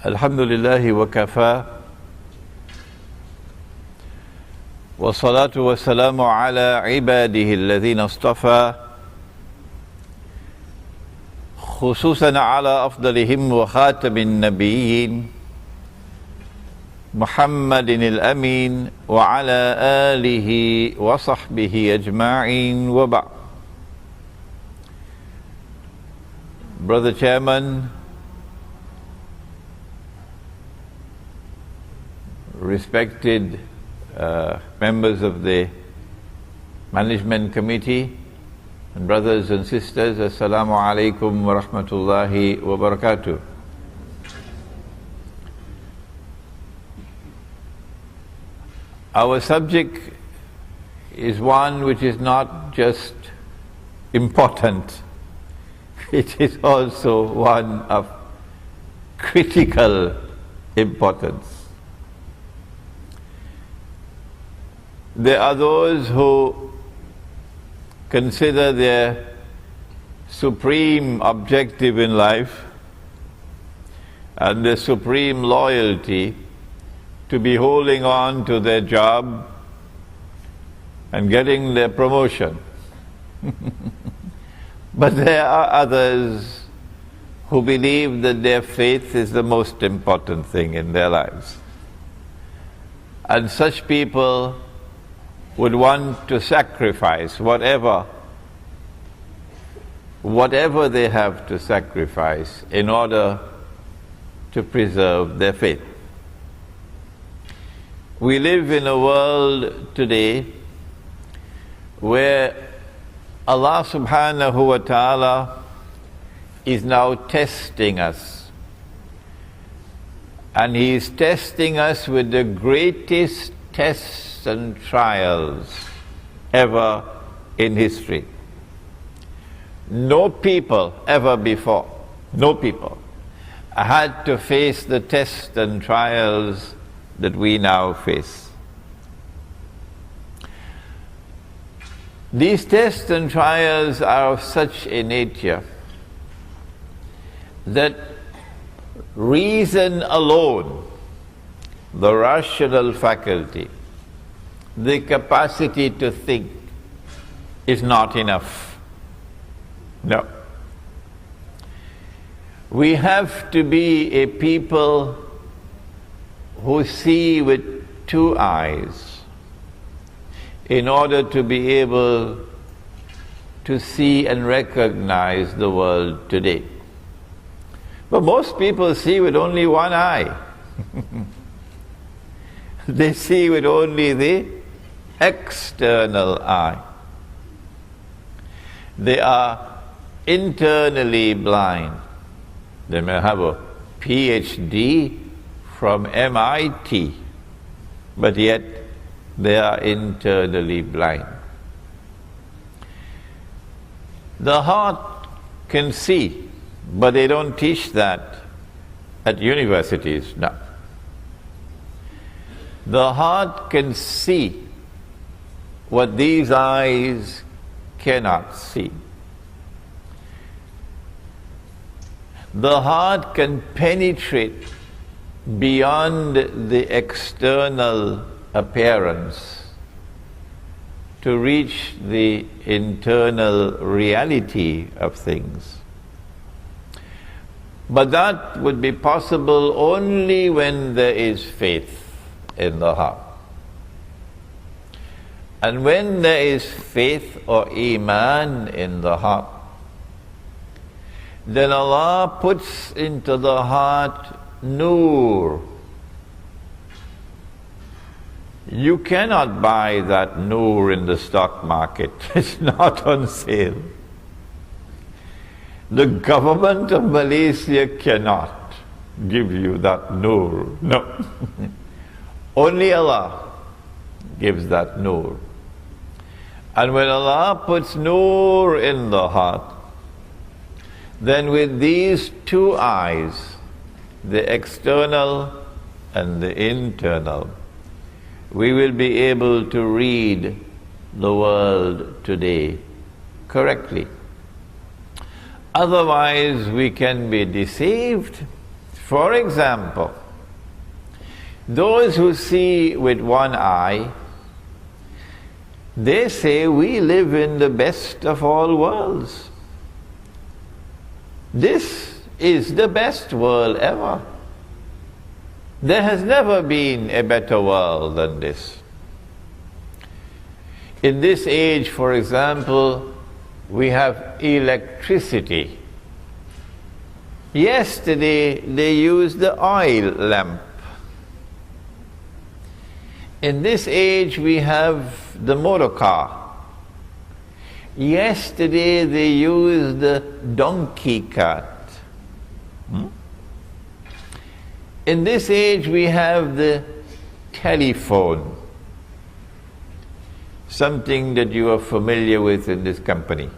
Alhamdulillahi wa kafa wa salatu wa salamu ala ibadihi alladhina astafa khususan ala afdalihim wa khatamin nabiyyin Muhammadin al-amin wa ala alihi wa sahbihi ajma'in wa ba'd. Brother Chairman, respected members of the management committee, and brothers and sisters, Assalamu alaikum wa rahmatullahi wa barakatuh. Our subject is one which is not just important, it is also one of critical importance. There are those who consider their supreme objective in life and their supreme loyalty to be holding on to their job and getting their promotion. But there are others who believe that their faith is the most important thing in their lives. And such people would want to sacrifice whatever they have to sacrifice in order to preserve their faith. We live in a world today where Allah subhanahu wa ta'ala is now testing us. And He is testing us with the greatest tests and trials ever in history. No people ever before, no people had to face the tests and trials that we now face. These tests and trials are of such a nature that reason alone, the rational faculty, the capacity to think, is not enough. No. We have to be a people who see with two eyes in order to be able to see and recognize the world today. But most people see with only one eye. They see with only the external eye. They are internally blind. They may have a PhD from MIT, but yet they are internally blind. The heart can see, but they don't teach that at universities now. The heart can see what these eyes cannot see. The heart can penetrate beyond the external appearance to reach the internal reality of things. But that would be possible only when there is faith in the heart. And when there is faith or iman in the heart, then Allah puts into the heart Noor. You cannot buy that Noor in the stock market. It's not on sale. The government of Malaysia cannot give you that Noor. No. Only Allah gives that Noor. And when Allah puts Noor in the heart, then with these two eyes, the external and the internal, we will be able to read the world today correctly. Otherwise, we can be deceived, For example, those who see with one eye, they say we live in the best of all worlds. This is the best world ever. There has never been a better world than this. In this age, for example, we have electricity. Yesterday they used the oil lamp. In this age we have the motor car. Yesterday they used the donkey cart. In this age we have the telephone, something that you are familiar with in this company.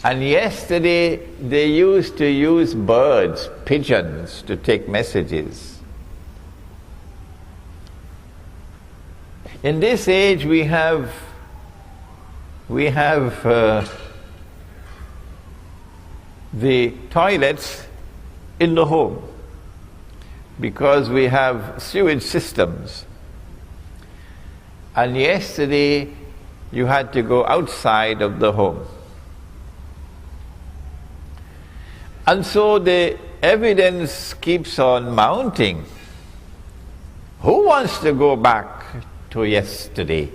And yesterday they used to use birds, pigeons, to take messages. In this age we have the toilets in the home, because we have sewage systems. And yesterday you had to go outside of the home. And so the evidence keeps on mounting. Who wants to go back to yesterday?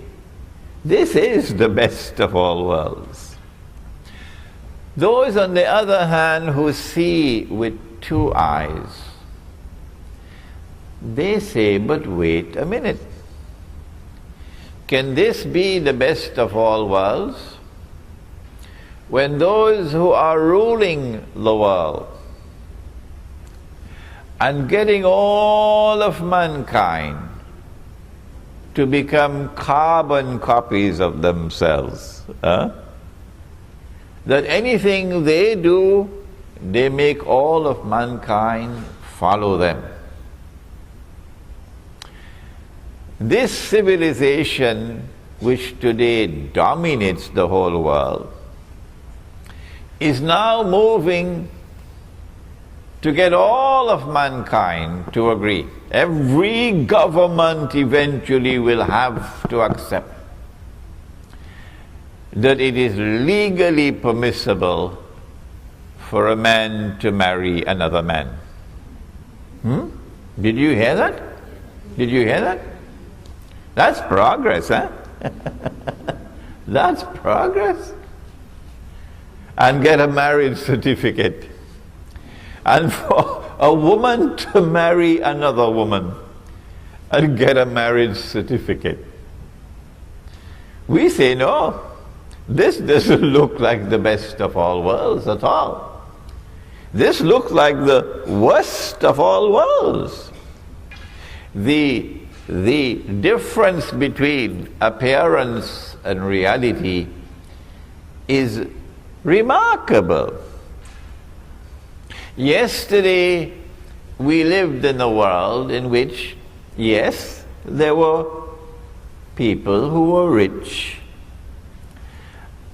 This is the best of all worlds. Those, on the other hand, who see with two eyes, they say, but wait a minute. Can this be the best of all worlds? When those who are ruling the world and getting all of mankind to become carbon copies of themselves, that anything they do, they make all of mankind follow them. This civilization, which today dominates the whole world, is now moving to get all of mankind to agree. Every government eventually will have to accept that it is legally permissible for a man to marry another man. Did you hear that? Did you hear that? That's progress, huh? That's progress. And get a marriage certificate. And for a woman to marry another woman and get a marriage certificate. We say, no, this doesn't look like the best of all worlds at all. This looks like the worst of all worlds. The difference between appearance and reality is remarkable. Yesterday we lived in a world in which, yes, there were people who were rich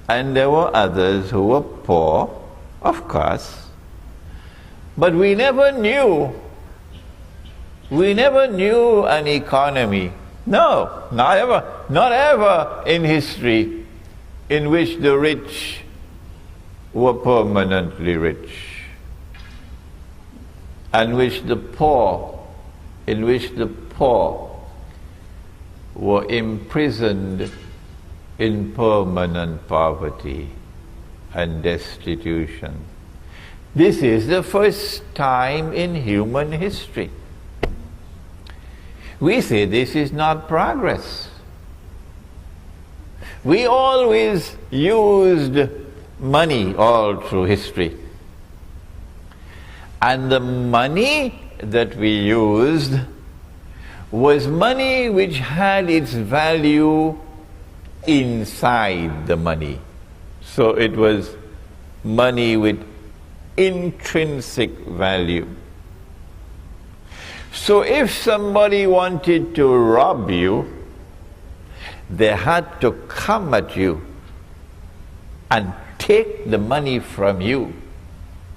and there were others who were poor, of course, but we never knew an economy, no, not ever in history, in which the rich were permanently rich, and in which the poor were imprisoned in permanent poverty and destitution. This is the first time in human history. We say this is not progress. We always used money all through history. And the money that we used was money which had its value inside the money. So it was money with intrinsic value. So if somebody wanted to rob you, they had to come at you and take the money from you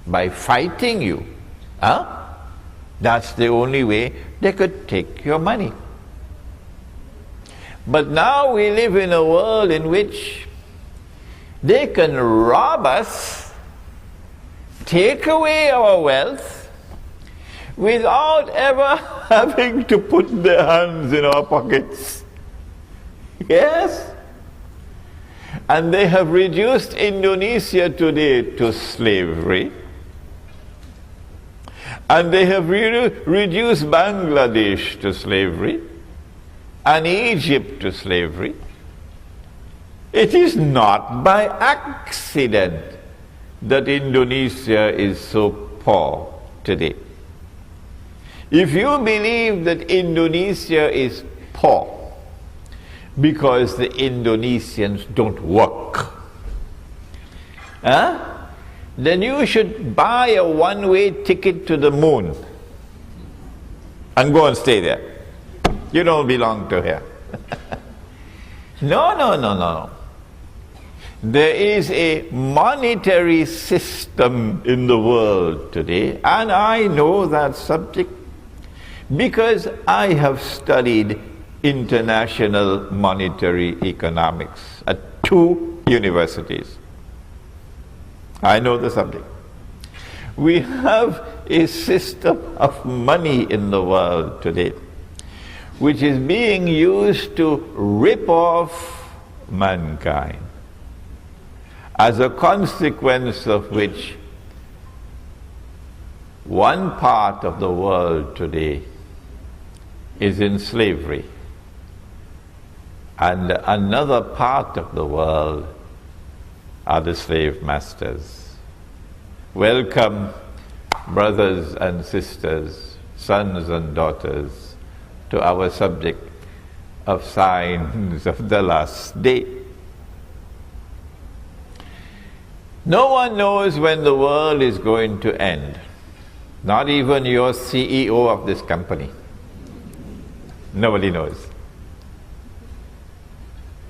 by fighting you. Huh? That's the only way they could take your money. But now we live in a world in which they can rob us, take away our wealth, without ever having to put their hands in our pockets. Yes? And they have reduced Indonesia today to slavery. And they have reduced Bangladesh to slavery. And Egypt to slavery. It is not by accident that Indonesia is so poor today. If you believe that Indonesia is poor because the Indonesians don't work, then you should buy a one-way ticket to the moon and go and stay there. You don't belong to here. No. There is a monetary system in the world today, and I know that subject because I have studied international monetary economics at 2 universities. I know the subject. We have a system of money in the world today which is being used to rip off mankind, as a consequence of which one part of the world today is in slavery and another part of the world are the slave masters. Welcome, brothers and sisters, sons and daughters, to our subject of signs of the last day. No one knows when the world is going to end, not even your CEO of this company. Nobody knows.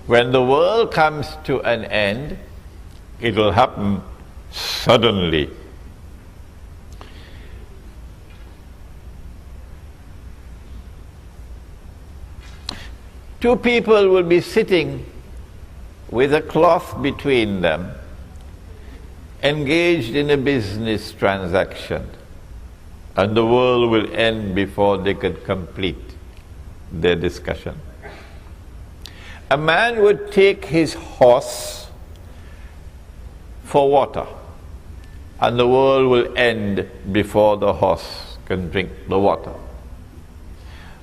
When the world comes to an end, it will happen suddenly. Two people will be sitting with a cloth between them, engaged in a business transaction, and the world will end before they could complete their discussion. A man would take his horse for water, and the world will end before the horse can drink the water.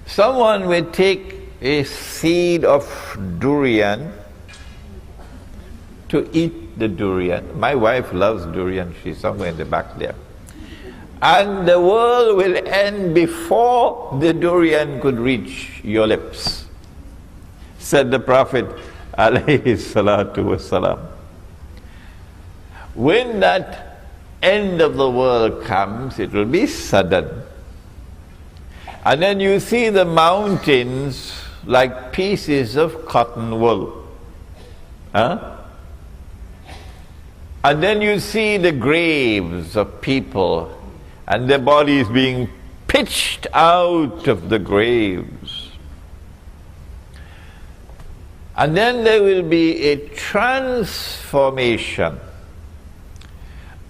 Someone will take a seed of durian to eat the durian. My wife loves durian, she's somewhere in the back there. And the world will end before the durian could reach your lips, said the Prophet alayhi salatu wasalam. When that end of the world comes, it will be sudden. And then you see the mountains like pieces of cotton wool. And then you see the graves of people and their bodies being pitched out of the graves. And then there will be a transformation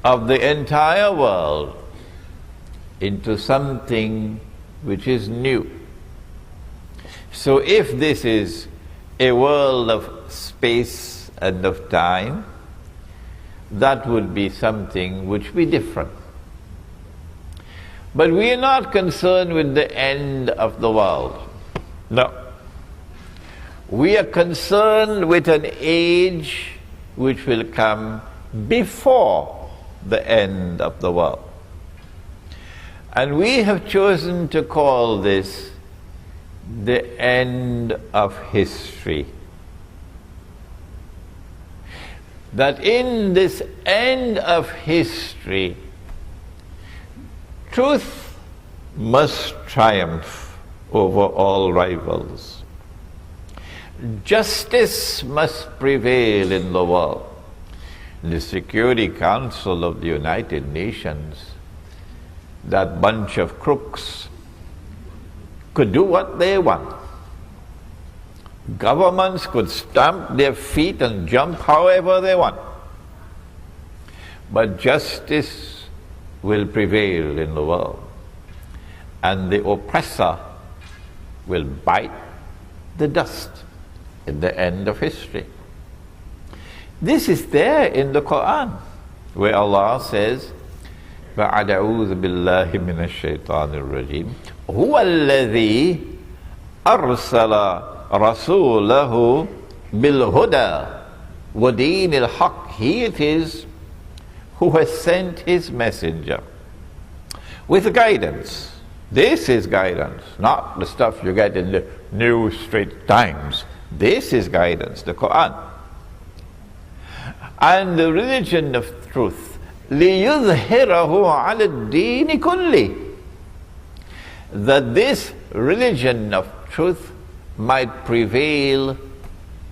of the entire world into something which is new. So if this is a world of space and of time, that would be something which would be different. But we are not concerned with the end of the world. No. We are concerned with an age which will come before the end of the world. And we have chosen to call this the end of history. That in this end of history, truth must triumph over all rivals. Justice must prevail in the world. the Security Council of the United Nations, that bunch of crooks could do what they want. Governments could stamp their feet and jump however they want. But justice will prevail in the world, and the oppressor will bite the dust in the end of history. This is there in the Quran, where Allah says, بَعْدَ أَعُوذُ بِاللَّهِ مِنَ الشَّيْطَانِ الرَّجِيمِ هُوَ الَّذِي أَرْسَلَ رَسُولَهُ بِالْهُدَى وَدِينِ الْحَقِّ. He it is who has sent his messenger with guidance. This is guidance, not the stuff you get in the New Straits Times. This is guidance, the Quran. And the religion of truth, لِيُظْهِرَهُ عَلَى الدِّينِ كُلِّهِ. That this religion of truth might prevail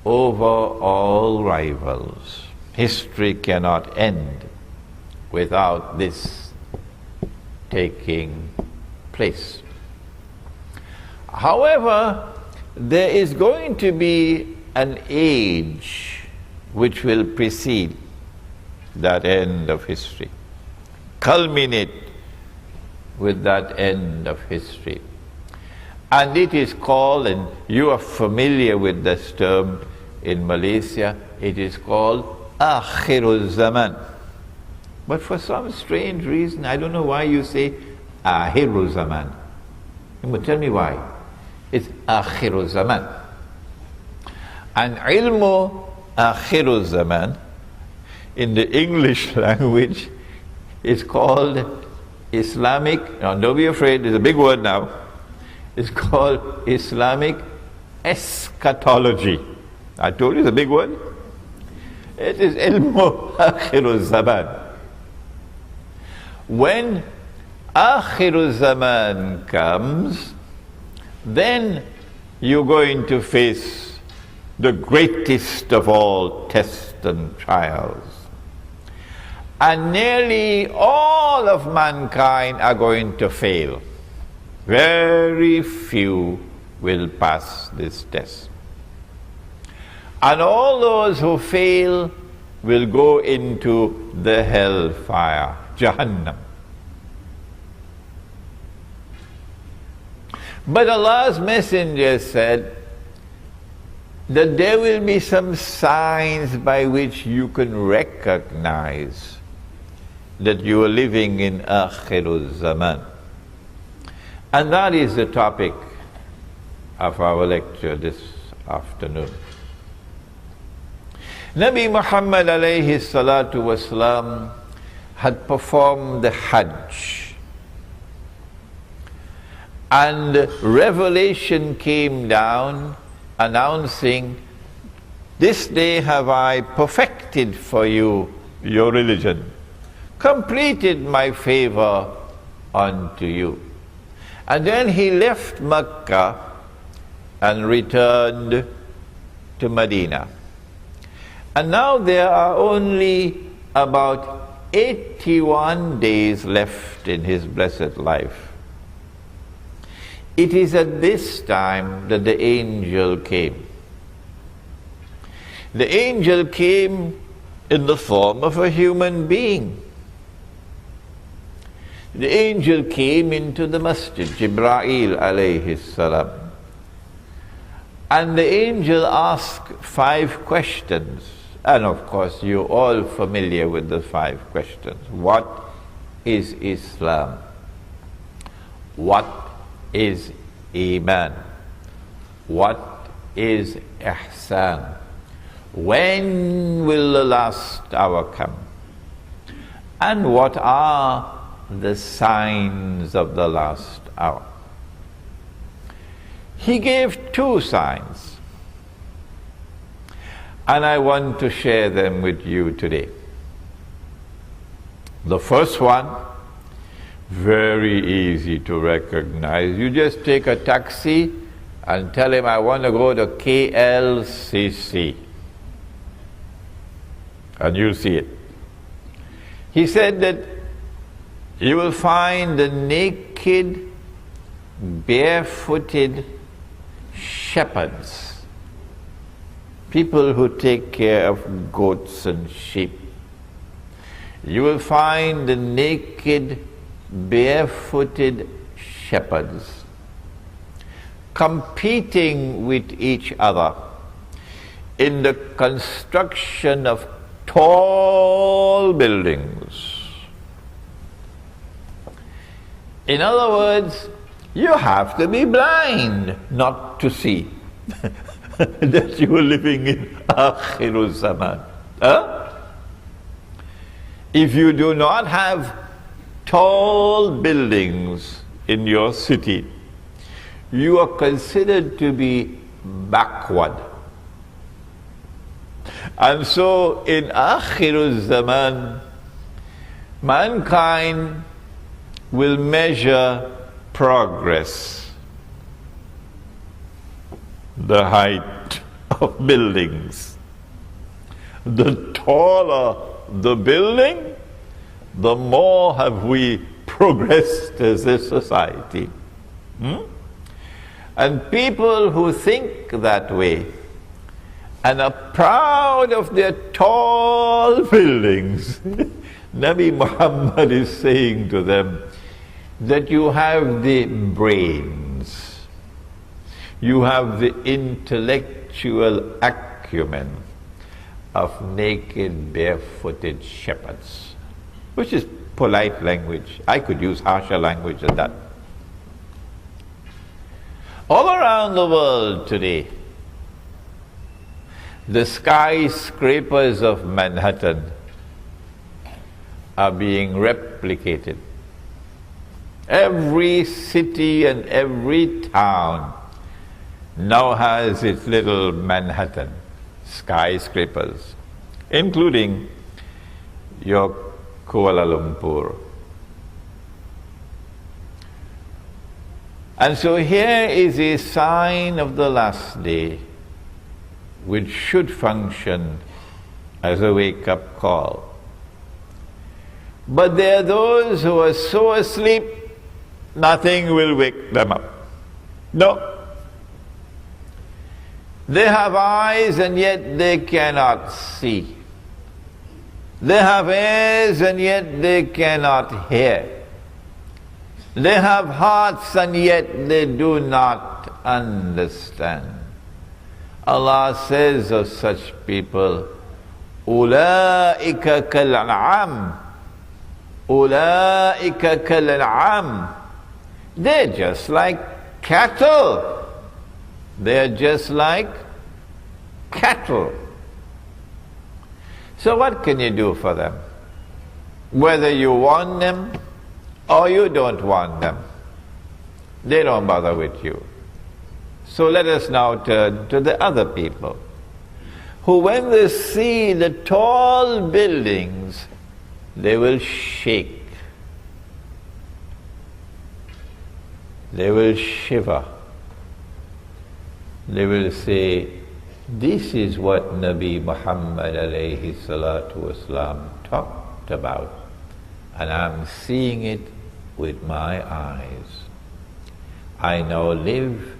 over all rivals. History cannot end without this taking place. However, there is going to be an age which will precede that end of history, culminate with that end of history. And it is called, and you are familiar with this term in Malaysia, it is called Akhirul Zaman. But for some strange reason, I don't know why you say Akhirul Zaman. Tell me why. It's Akhirul Zaman. And ilmu Akhirul Zaman in the English language is called Islamic, now don't be afraid, it's a big word now. It's called Islamic eschatology. I told you it's a big word. It is ilmu Akhirul Zaman. When Akhirul Zaman comes, then you're going to face the greatest of all tests and trials. And nearly all of mankind are going to fail. Very few will pass this test. And all those who fail will go into the hellfire, Jahannam. But Allah's Messenger said that there will be some signs by which you can recognize that you are living in Akhirul Zaman. And that is the topic of our lecture this afternoon. Nabi Muhammad alayhi salatu wasalam had performed the Hajj, and revelation came down announcing, this day have I perfected for you your religion, completed my favor unto you. And then he left Mecca and returned to Medina. And now there are only about 81 days left in his blessed life. It is at this time that the angel came. The angel came in the form of a human being. The angel came into the masjid, Jibreel alayhi salam. And the angel asked 5 questions. And of course, you're all familiar with the 5 questions. What is Islam? What is Iman? What is Ihsan? When will the last hour come? And what are the signs of the last hour? He gave 2 signs, and I want to share them with you today. The first one, very easy to recognize. You just take a taxi and tell him, I want to go to KLCC. And you'll see it. He said that you will find the naked, barefooted shepherds, people who take care of goats and sheep. You will find the naked, barefooted shepherds competing with each other in the construction of tall buildings. In other words, you have to be blind not to see that you are living in Akhirul Zaman. If you do not have tall buildings in your city, you are considered to be backward. And so in Akhirul Zaman, mankind will measure progress, the height of buildings. The taller the building, the more have we progressed as a society. And people who think that way and are proud of their tall buildings, Nabi Muhammad is saying to them that you have the brains, you have the intellectual acumen of naked, barefooted shepherds, which is polite language. I could use harsher language than that. All around the world today, the skyscrapers of Manhattan are being replicated. Every city and every town now has its little Manhattan skyscrapers, including your Kuala Lumpur. And so here is a sign of the last day, which should function as a wake-up call. But there are those who are so asleep, nothing will wake them up. No. They have eyes and yet they cannot see. They have ears and yet they cannot hear. They have hearts and yet they do not understand. Allah says of such people, أُولَٰئِكَ كَالْأَنْعَامِ أُولَٰئِكَ كَالْأَنْعَامِ. They're just like cattle. They're just like cattle. So what can you do for them? Whether you want them or you don't want them, they don't bother with you. So let us now turn to the other people, who when they see the tall buildings, they will shake. They will shiver. They will say, this is what Nabi Muhammad alayhi salatu wasalam talked about, and I'm seeing it with my eyes. I now live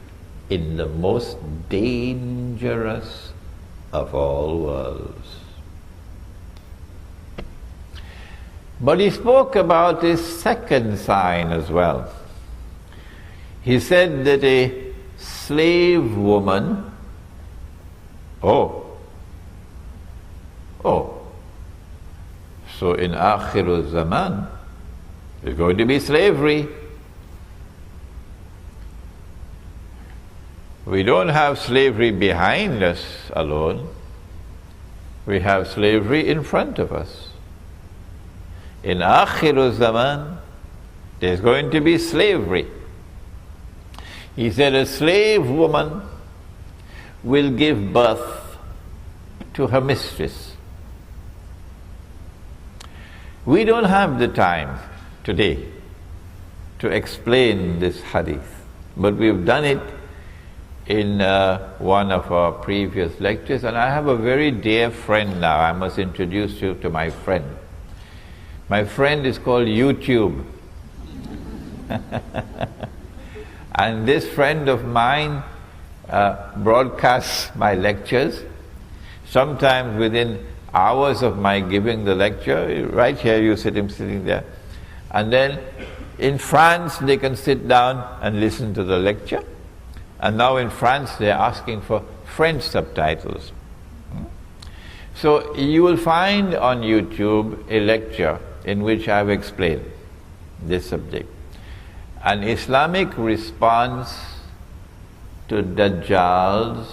in the most dangerous of all worlds. But he spoke about his second sign as well. He said that a slave woman, so in Akhirul Zaman, there's going to be slavery. We don't have slavery behind us alone. We have slavery in front of us. In Akhirul Zaman, there's going to be slavery. He said a slave woman will give birth to her mistress. We don't have the time today to explain this hadith, but we've done it in one of our previous lectures, and I have a very dear friend now. I must introduce you to my friend, My friend is called YouTube. And this friend of mine broadcasts my lectures, sometimes within hours of my giving the lecture. Right here you see him sitting there. And then in France they can sit down and listen to the lecture. And now in France they're asking for French subtitles. So you will find on YouTube a lecture in which I've explained this subject. An Islamic response to Dajjal's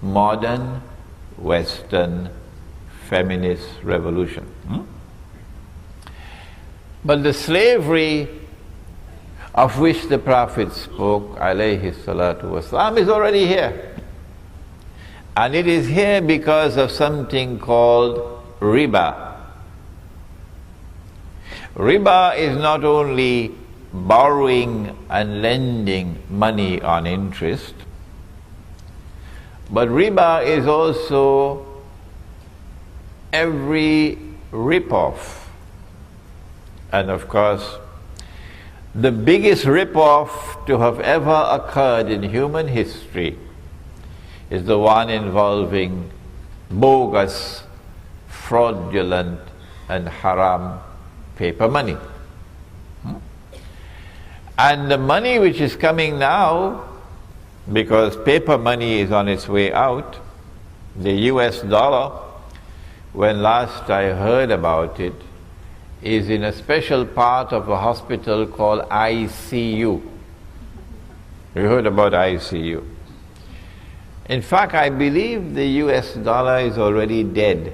modern Western feminist revolution. But the slavery of which the Prophet spoke, alayhi salatu wasalam, is already here. And it is here because of something called riba. Riba is not only borrowing and lending money on interest, but riba is also every rip-off. And of course, the biggest rip-off to have ever occurred in human history is the one involving bogus, fraudulent, and haram paper money. And the money which is coming now, because paper money is on its way out, the US dollar, when last I heard about it, is in a special part of a hospital called ICU. You heard about ICU? In fact, I believe the US dollar is already dead,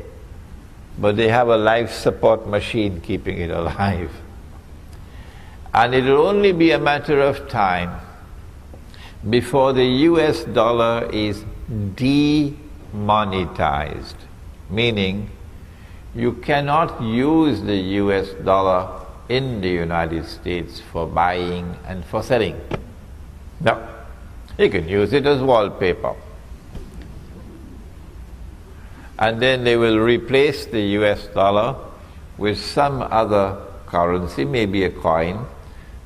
but they have a life support machine keeping it alive. And it will only be a matter of time before the US dollar is demonetized, meaning you cannot use the US dollar in the United States for buying and for selling. No, you can use it as wallpaper. And then they will replace the US dollar with some other currency, maybe a coin,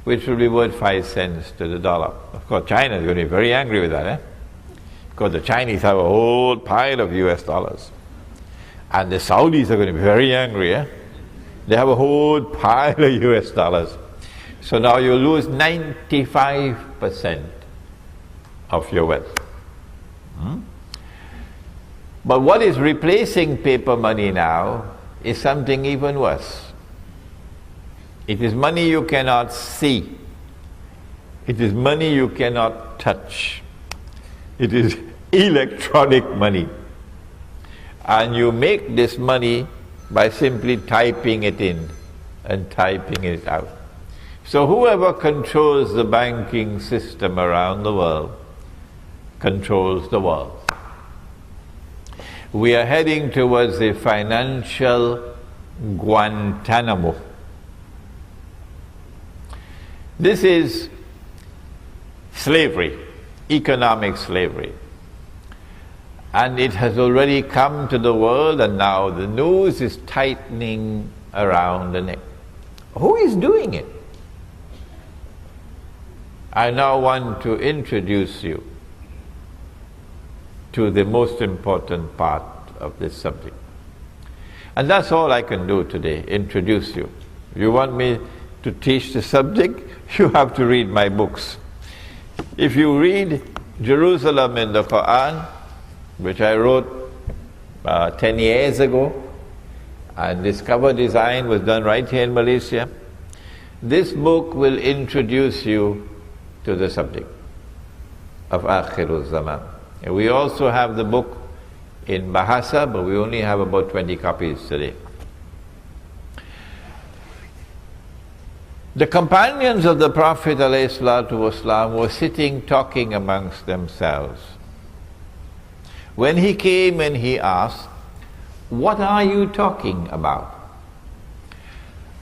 which will be worth 5 cents to the dollar. Of course, China is going to be very angry with that, because the Chinese have a whole pile of US dollars. And the Saudis are going to be very angry. They have a whole pile of US dollars. So now you lose 95% of your wealth. But what is replacing paper money now is something even worse. It is money you cannot see. It is money you cannot touch. It is electronic money. And you make this money by simply typing it in and typing it out. So whoever controls the banking system around the world controls the world. We are heading towards a financial Guantanamo. This is slavery, economic slavery. And it has already come to the world, and now the noose is tightening around the neck. Who is doing it? I now want to introduce you to the most important part of this subject. And that's all I can do today, introduce you. You want me to teach the subject, you have to read my books. If you read Jerusalem in the Quran, which I wrote 10 years ago, and this cover design was done right here in Malaysia, this book will introduce you to the subject of Akhirul Zaman. And we also have the book in Bahasa, but we only have about 20 copies today. The companions of the Prophet ﷺ were sitting talking amongst themselves. When he came and he asked, "What are you talking about?"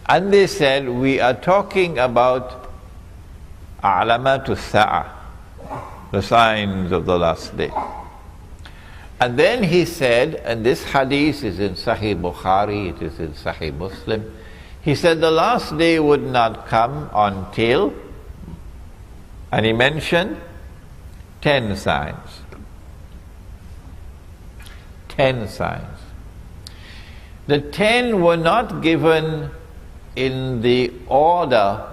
And they said, "We are talking about A'lamatul Sa'ah, the signs of the last day." And then he said, and this hadith is in Sahih Bukhari, it is in Sahih Muslim, He said the last day would not come until, and he mentioned 10 signs. 10 signs. The 10 were not given in the order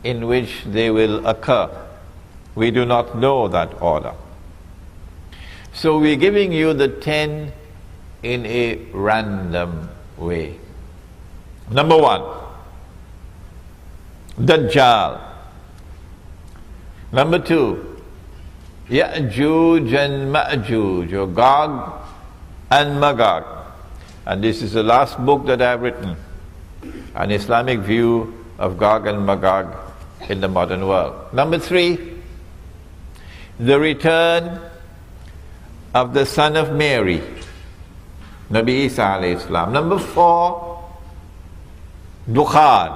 in which they will occur. We do not know that order. So we're giving you the 10 in a random way. Number 1, Dajjal. Number 2, Ya'juj and Ma'juj, or Gog and Magog. And this is the last book that I've written, an Islamic view of Gog and Magog in the modern world. Number 3, the return of the son of Mary, Nabi Isa alayhi salam. Number 4, Dukhan,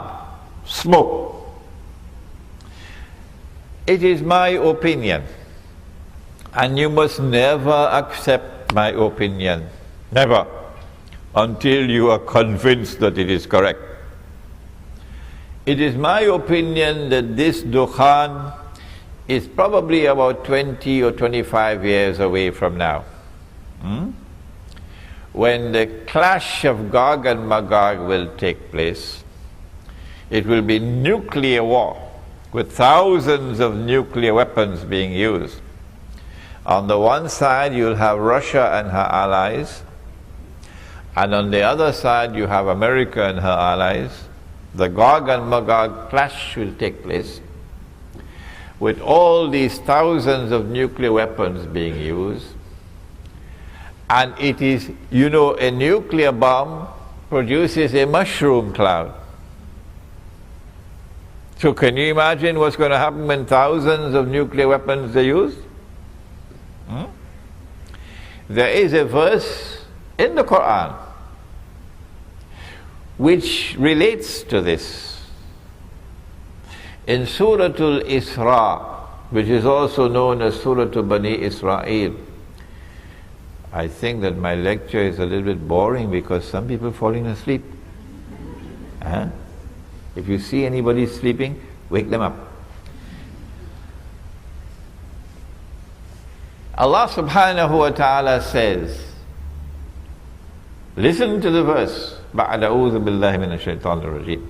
smoke. It is my opinion, and you must never accept my opinion, never, until you are convinced that it is correct. It is my opinion that this Dukhan is probably about 20 or 25 years away from now. When the clash of Gog and Magog will take place, it will be nuclear war, with thousands of nuclear weapons being used. On the one side you'll have Russia and her allies, and on the other side you have America and her allies. The Gog and Magog clash will take place, with all these thousands of nuclear weapons being used. And it is, you know, a nuclear bomb produces a mushroom cloud. So can you imagine what's going to happen when thousands of nuclear weapons are used? There is a verse in the Quran which relates to this. In Surah Al-Isra, which is also known as Surah Bani Israel. I think that my lecture is a little bit boring because some people are falling asleep. If you see anybody sleeping, wake them up. Allah subhanahu wa ta'ala says, listen to the verse, بَعْدَ أَعُوذُ بِاللَّهِ مِنَ الشَّيْطَانِ الرَّجِيمِ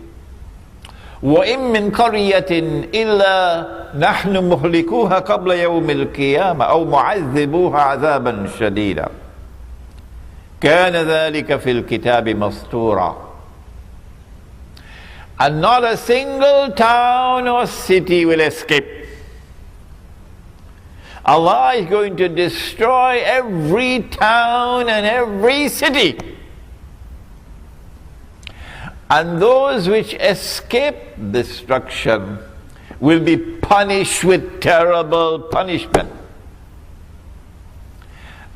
وَإِن مِّن قَرْيَةٍ إِلَّا نَحْنُ مُهْلِكُوهَا قَبْلَ يَوْمِ الْقِيَامَةِ أَوْ مُعَذِّبُوهَا عَذَابًا شَدِيدًا كَانَ ذَلِكَ فِي الْكِتَابِ مَسْطُورًا. And not a single town or city will escape. Allah is going to destroy every town and every city. And those which escape destruction will be punished with terrible punishment.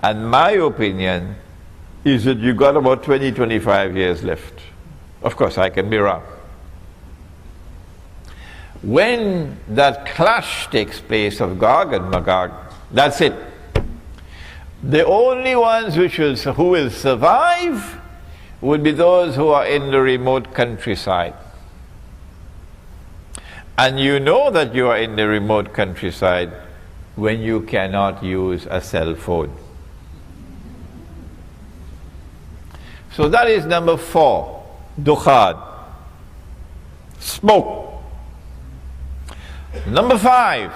And my opinion is that you got about 20-25 years left. Of course, I can be wrong. When that clash takes place of Gog and Magog, that's it. The only ones who will survive would be those who are in the remote countryside. And you know that you are in the remote countryside when you cannot use a cell phone. So that is number 4, Dukhan, smoke. Number 5,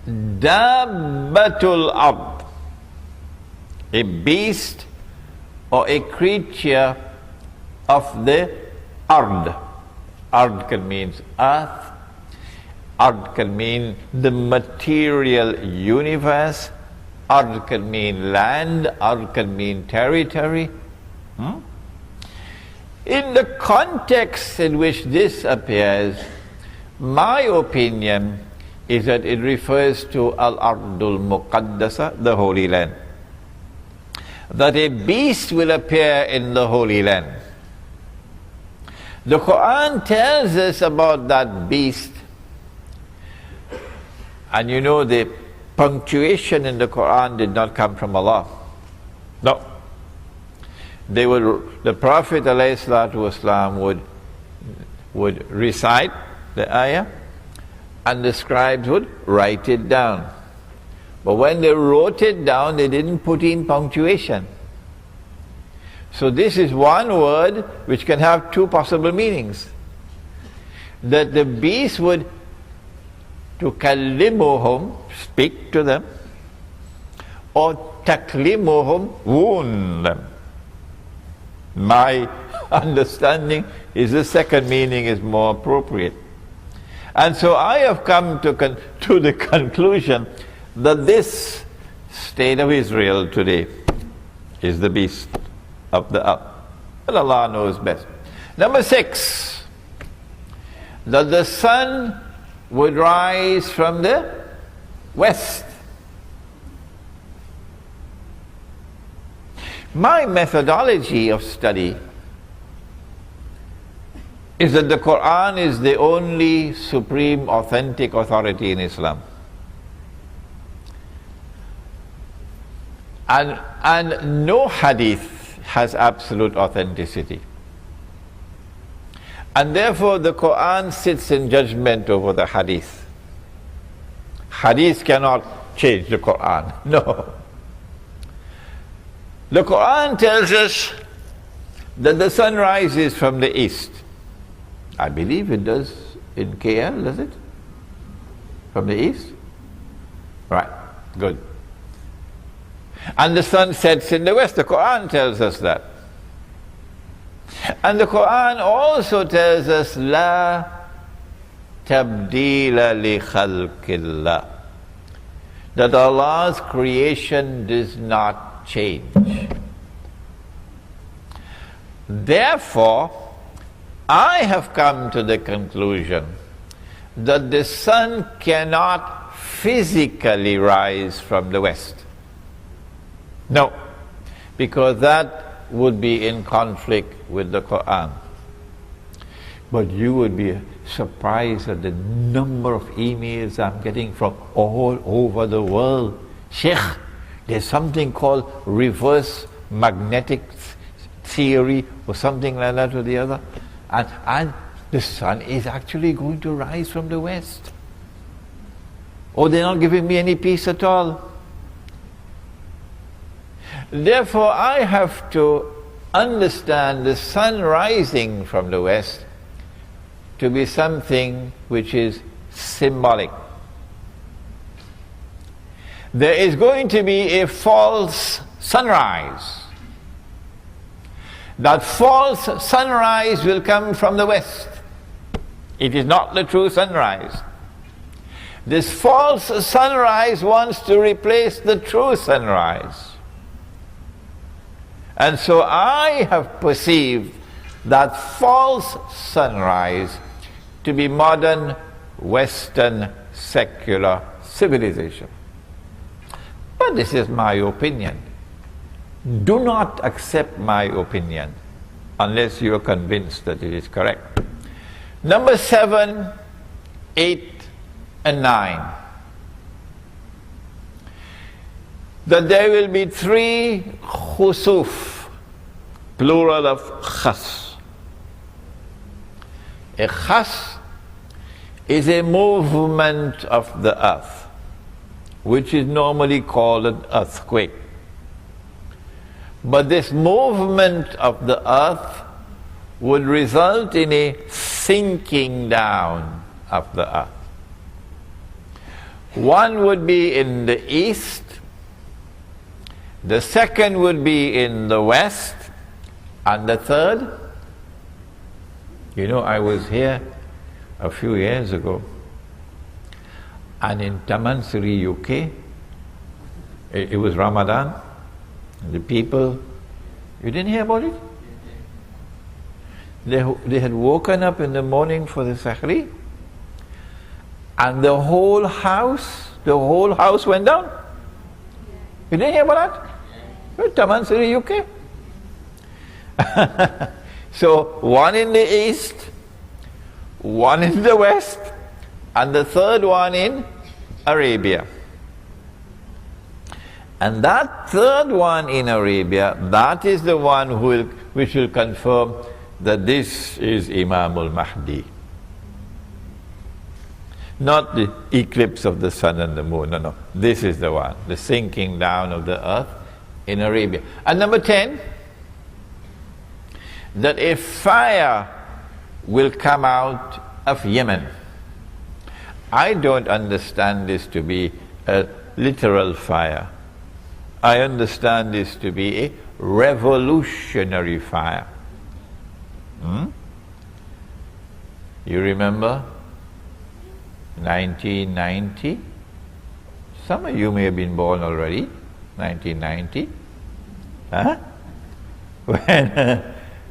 Dabbatul Ard, a beast or a creature of the Ard. Ard can mean earth, Ard can mean the material universe, Ard can mean land, Ard can mean territory. In the context in which this appears, my opinion is that it refers to Al-Ardul Muqaddasa, the Holy Land. That a beast will appear in the Holy Land. The Quran tells us about that beast. And you know, the punctuation in the Quran did not come from Allah. No. The Prophet ﷺ would would recite the ayah and the scribes would write it down. But when they wrote it down, they didn't put in punctuation. So this is one word which can have two possible meanings. That the beast would tukallimuhum, speak to them, or taklimuhum, wound them. My understanding is the second meaning is more appropriate. And so I have come to the conclusion that this state of Israel today is the beast of the earth. But Allah knows best. Number 6, that the sun would rise from the west. My methodology of study is that the Quran is the only supreme authentic authority in Islam. And no hadith has absolute authenticity. And therefore the Quran sits in judgment over the hadith. Hadith cannot change the Quran. No. The Quran tells us that the sun rises from the east. I believe it does in KL, does it? From the east? Right, good. And the sun sets in the west. The Quran tells us that. And the Quran also tells us, La tabdila li khalqillah, that Allah's creation does not change. Therefore, I have come to the conclusion that the sun cannot physically rise from the west. No, because that would be in conflict with the Quran. But you would be surprised at the number of emails I'm getting from all over the world. Sheikh, there's something called reverse magnetic theory or something like that or the other. And the sun is actually going to rise from the west. Oh, they're not giving me any peace at all. Therefore, I have to understand the sun rising from the west to be something which is symbolic. There is going to be a false sunrise. That false sunrise will come from the west. It is not the true sunrise. This false sunrise wants to replace the true sunrise. And so I have perceived that false sunrise to be modern Western secular civilization. But this is my opinion. Do not accept my opinion unless you are convinced that it is correct. Number 7, 8, and 9. That there will be 3 khusuf, plural of khas. A khas is a movement of the earth, which is normally called an earthquake. But this movement of the earth would result in a sinking down of the earth. One would be in the east, the second would be in the west, and the third, you know, I was here a few years ago, and in Tamansuri, UK, it was Ramadan. The people, you didn't hear about it? They had woken up in the morning for the Sahri, and the whole house went down. You didn't hear about that? Tamansuri, UK. So one in the east, one in the west, and the third one in Arabia. And that third one in Arabia, that is the one which will confirm that this is Imam al-Mahdi. Not the eclipse of the sun and the moon, no. This is the one, the sinking down of the earth in Arabia. And number 10, that a fire will come out of Yemen. I don't understand this to be a literal fire. I understand this to be a revolutionary fire. You remember 1990? Some of you may have been born already. 1990, huh?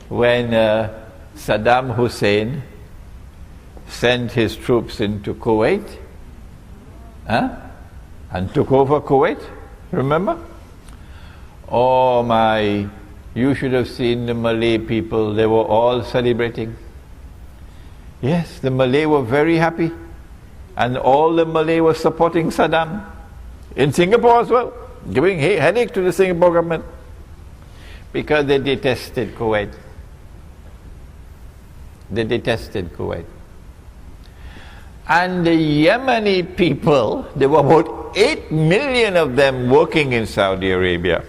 When Saddam Hussein sent his troops into Kuwait, huh? And took over Kuwait, remember? Oh my, you should have seen the Malay people, they were all celebrating. Yes, the Malay were very happy. And all the Malay were supporting Saddam. In Singapore as well, giving headache to the Singapore government. Because they detested Kuwait. They detested Kuwait. And the Yemeni people, there were about 8 million of them working in Saudi Arabia.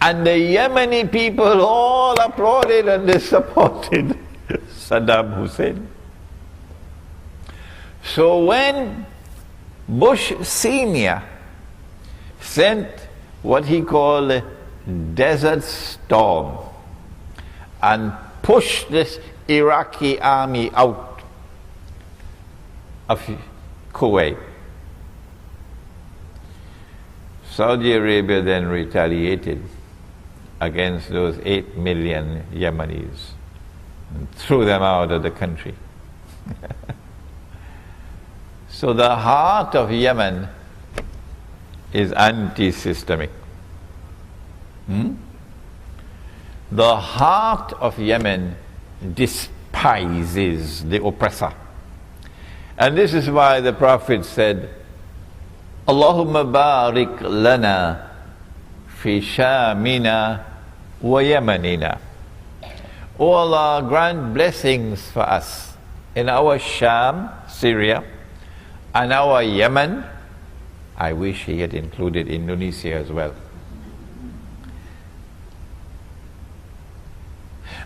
And the Yemeni people all applauded and they supported Saddam Hussein. So when Bush Sr. sent what he called a desert storm and pushed this Iraqi army out of Kuwait, Saudi Arabia then retaliated against those 8 million Yemenis and threw them out of the country. So the heart of Yemen is anti-systemic. The heart of Yemen despises the oppressor. And this is why the Prophet said, Allahumma barik lana fi shamina wa yamanina. O Allah, grant blessings for us in our Sham, Syria, and our Yemen. I wish he had included Indonesia as well.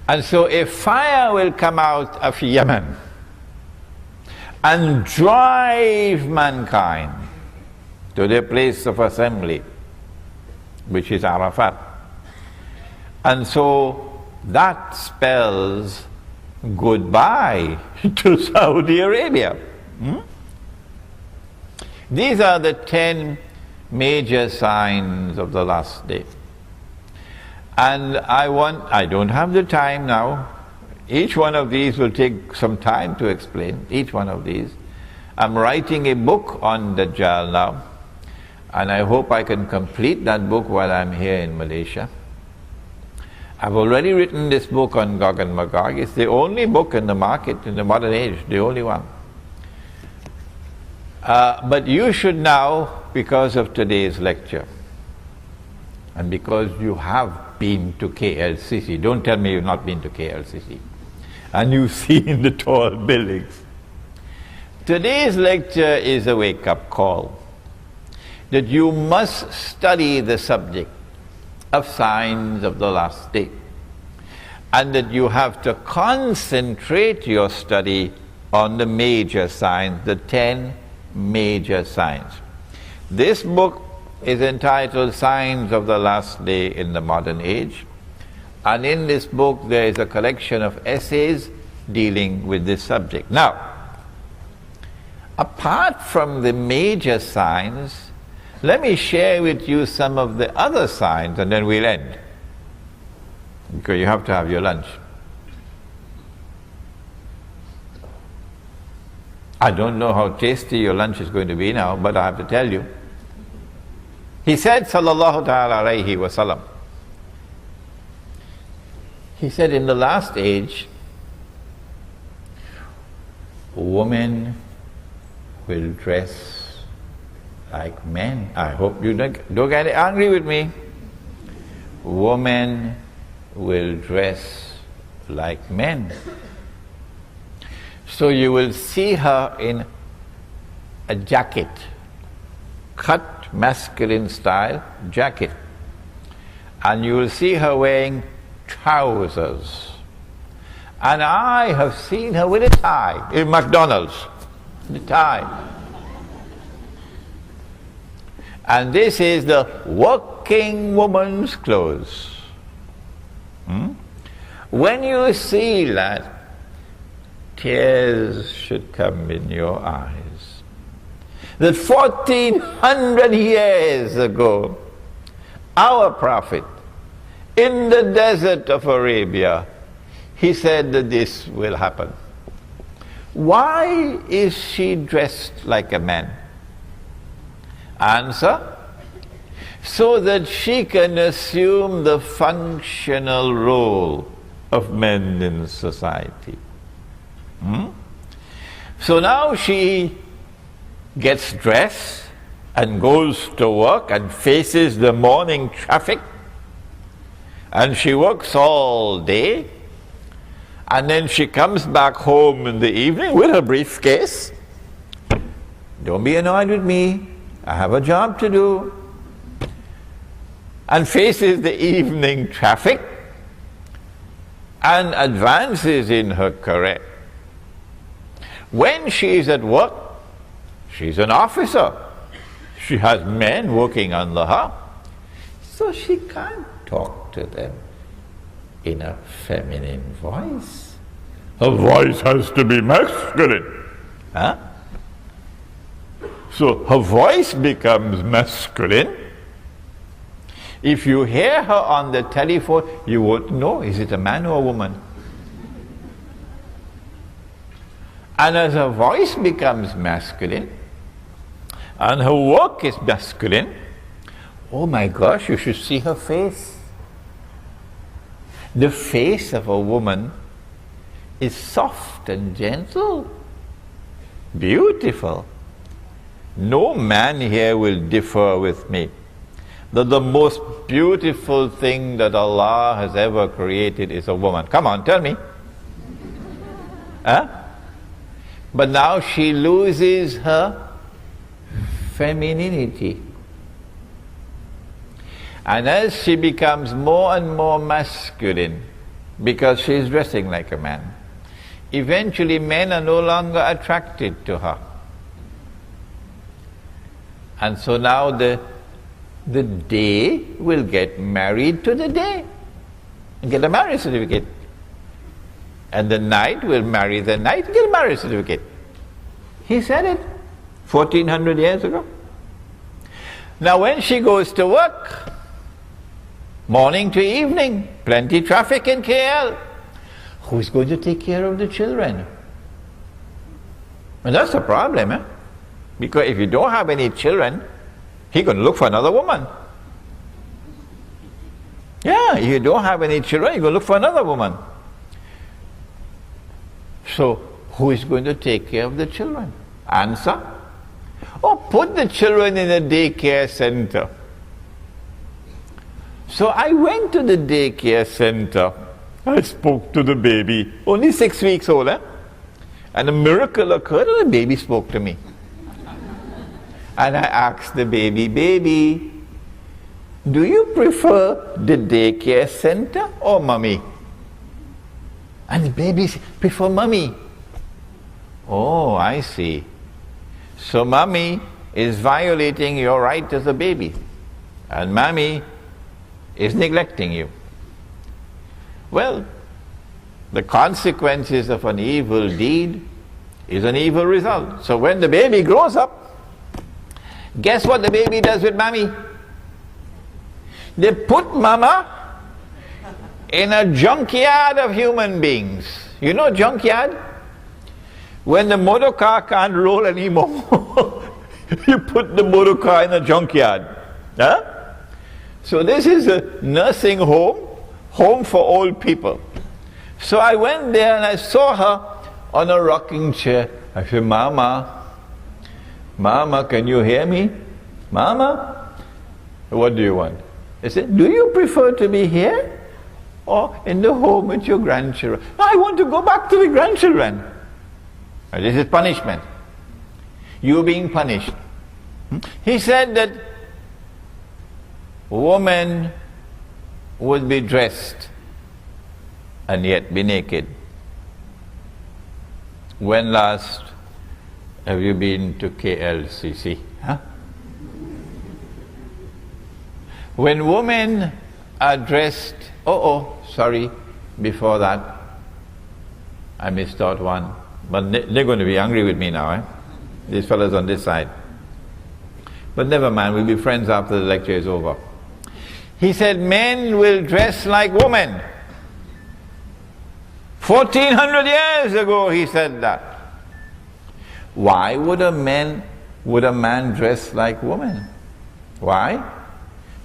And so a fire will come out of Yemen and drive mankind to their place of assembly, which is Arafat. And so that spells goodbye to Saudi Arabia. These are the 10 major signs of the last day. And I don't have the time now. Each one of these will take some time to explain, each one of these. I'm writing a book on Dajjal now, and I hope I can complete that book while I'm here in Malaysia. I've already written this book on Gog and Magog. It's the only book in the market in the modern age, the only one. But you should now, because of today's lecture, and because you have been to KLCC, don't tell me you've not been to KLCC, and you've seen the tall buildings. Today's lecture is a wake-up call that you must study the subject of signs of the last day, and that you have to concentrate your study on the major signs, the 10 major signs. This book is entitled Signs of the Last Day in the Modern Age, and in this book there is a collection of essays dealing with this subject. Now, apart from the major signs, let me share with you some of the other signs and then we'll end, because you have to have your lunch. I don't know how tasty your lunch is going to be now, but I have to tell you. He said, sallallahu ta'ala alayhi wa sallam, he said, in the last age, women will dress like men. I hope you don't get angry with me. Women will dress like men. So you will see her in a jacket, cut masculine style jacket. And you will see her wearing trousers. And I have seen her with a tie in McDonald's, the tie. And this is the working woman's clothes. When you see that, tears should come in your eyes. That 1400 years ago, our Prophet, in the desert of Arabia, he said that this will happen. Why is she dressed like a man? Answer: so that she can assume the functional role of men in society. So now she gets dressed and goes to work and faces the morning traffic, and she works all day, and then she comes back home in the evening with her briefcase. Don't be annoyed with me, I have a job to do. And faces the evening traffic and advances in her career. When she is at work, she's an officer. She has men working under her, so she can't talk to them in a feminine voice. Her voice has to be masculine. So her voice becomes masculine. If you hear her on the telephone, you won't know, is it a man or a woman? And as her voice becomes masculine, and her work is masculine, oh my gosh, you should see her face. The face of a woman is soft and gentle, beautiful. No man here will differ with me that the most beautiful thing that Allah has ever created is a woman. Come on, tell me. But now she loses her femininity. And as she becomes more and more masculine, because she is dressing like a man, eventually men are no longer attracted to her. And so now the day will get married to the day and get a marriage certificate. And the night will marry the night and get a marriage certificate. He said it 1400 years ago. Now when she goes to work, morning to evening, plenty traffic in KL, who's going to take care of the children? And that's a problem, because if you don't have any children, he's going to look for another woman. Yeah, if you don't have any children, you're going to look for another woman. So, who is going to take care of the children? Answer: oh, put the children in a daycare center. So I went to the daycare center. I spoke to the baby, only 6 weeks old, and a miracle occurred and the baby spoke to me. And I asked the baby, "Baby, do you prefer the daycare center or mommy?" And the baby said, "Prefer mommy." Oh, I see. So mommy is violating your right as a baby, and mommy is neglecting you. Well, the consequences of an evil deed is an evil result. So when the baby grows up, guess what the baby does with mommy? They put mama in a junkyard of human beings. You know junkyard? When the motor car can't roll anymore, you put the motor car in a junkyard. So this is a nursing home for old people. So I went there and I saw her on a rocking chair. I said, "Mama, Mama, can you hear me? Mama, what do you want?" I said, "Do you prefer to be here or in the home with your grandchildren. No, I want to go back to the grandchildren. This is punishment. You're being punished. He said that woman would be dressed and yet be naked. When last have you been to KLCC? Huh? When women are dressed, before that, I missed out one. But they're going to be angry with me now, eh? These fellas on this side. But never mind, we'll be friends after the lecture is over. He said men will dress like women. 1400 years ago he said that. Why would a man dress like woman? Why?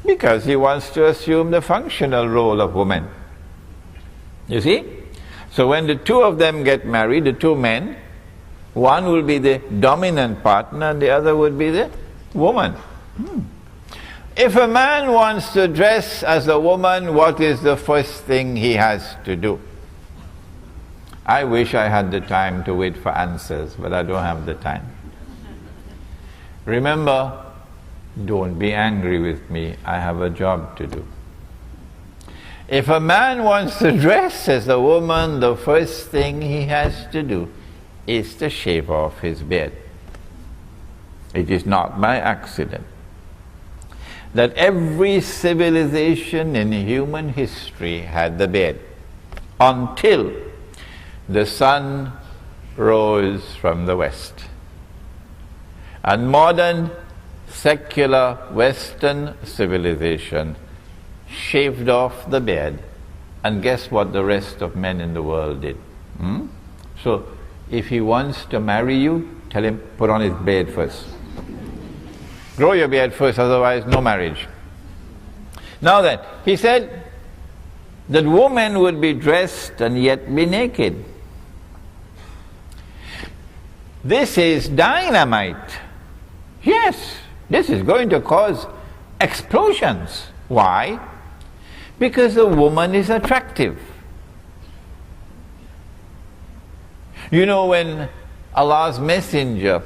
Because he wants to assume the functional role of woman. You see? So when the two of them get married, the two men, one will be the dominant partner and the other would be the woman. If a man wants to dress as a woman, what is the first thing he has to do? I wish I had the time to wait for answers, but I don't have the time. Remember, don't be angry with me, I have a job to do. If a man wants to dress as a woman, the first thing he has to do is to shave off his beard. It is not by accident that every civilization in human history had the beard until the sun rose from the west. And modern secular Western civilization shaved off the beard, and guess what the rest of men in the world did? So if he wants to marry you, tell him, put on his beard first. Grow your beard first, otherwise no marriage. Now then, he said that woman would be dressed and yet be naked. This is dynamite. Yes, this is going to cause explosions. Why? Because the woman is attractive. You know, when Allah's messenger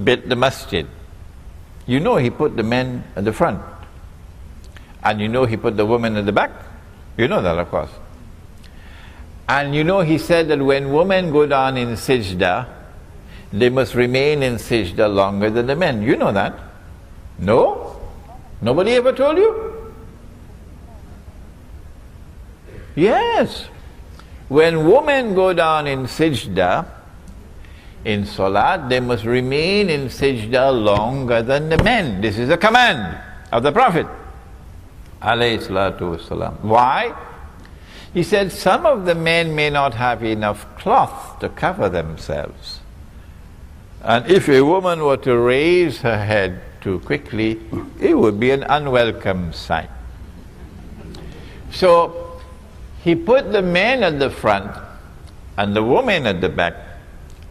built the masjid, you know he put the men at the front, and you know he put the women at the back. You know that, of course. And you know he said that when women go down in sajda, they must remain in sajda longer than the men. You know that? No? Nobody ever told you? Yes. When women go down in sajda, in salat, they must remain in sajda longer than the men. This is a command of the Prophet alayhi salatu wasalam. Why? He said some of the men may not have enough cloth to cover themselves. And if a woman were to raise her head too quickly, it would be an unwelcome sight. So he put the men at the front and the women at the back,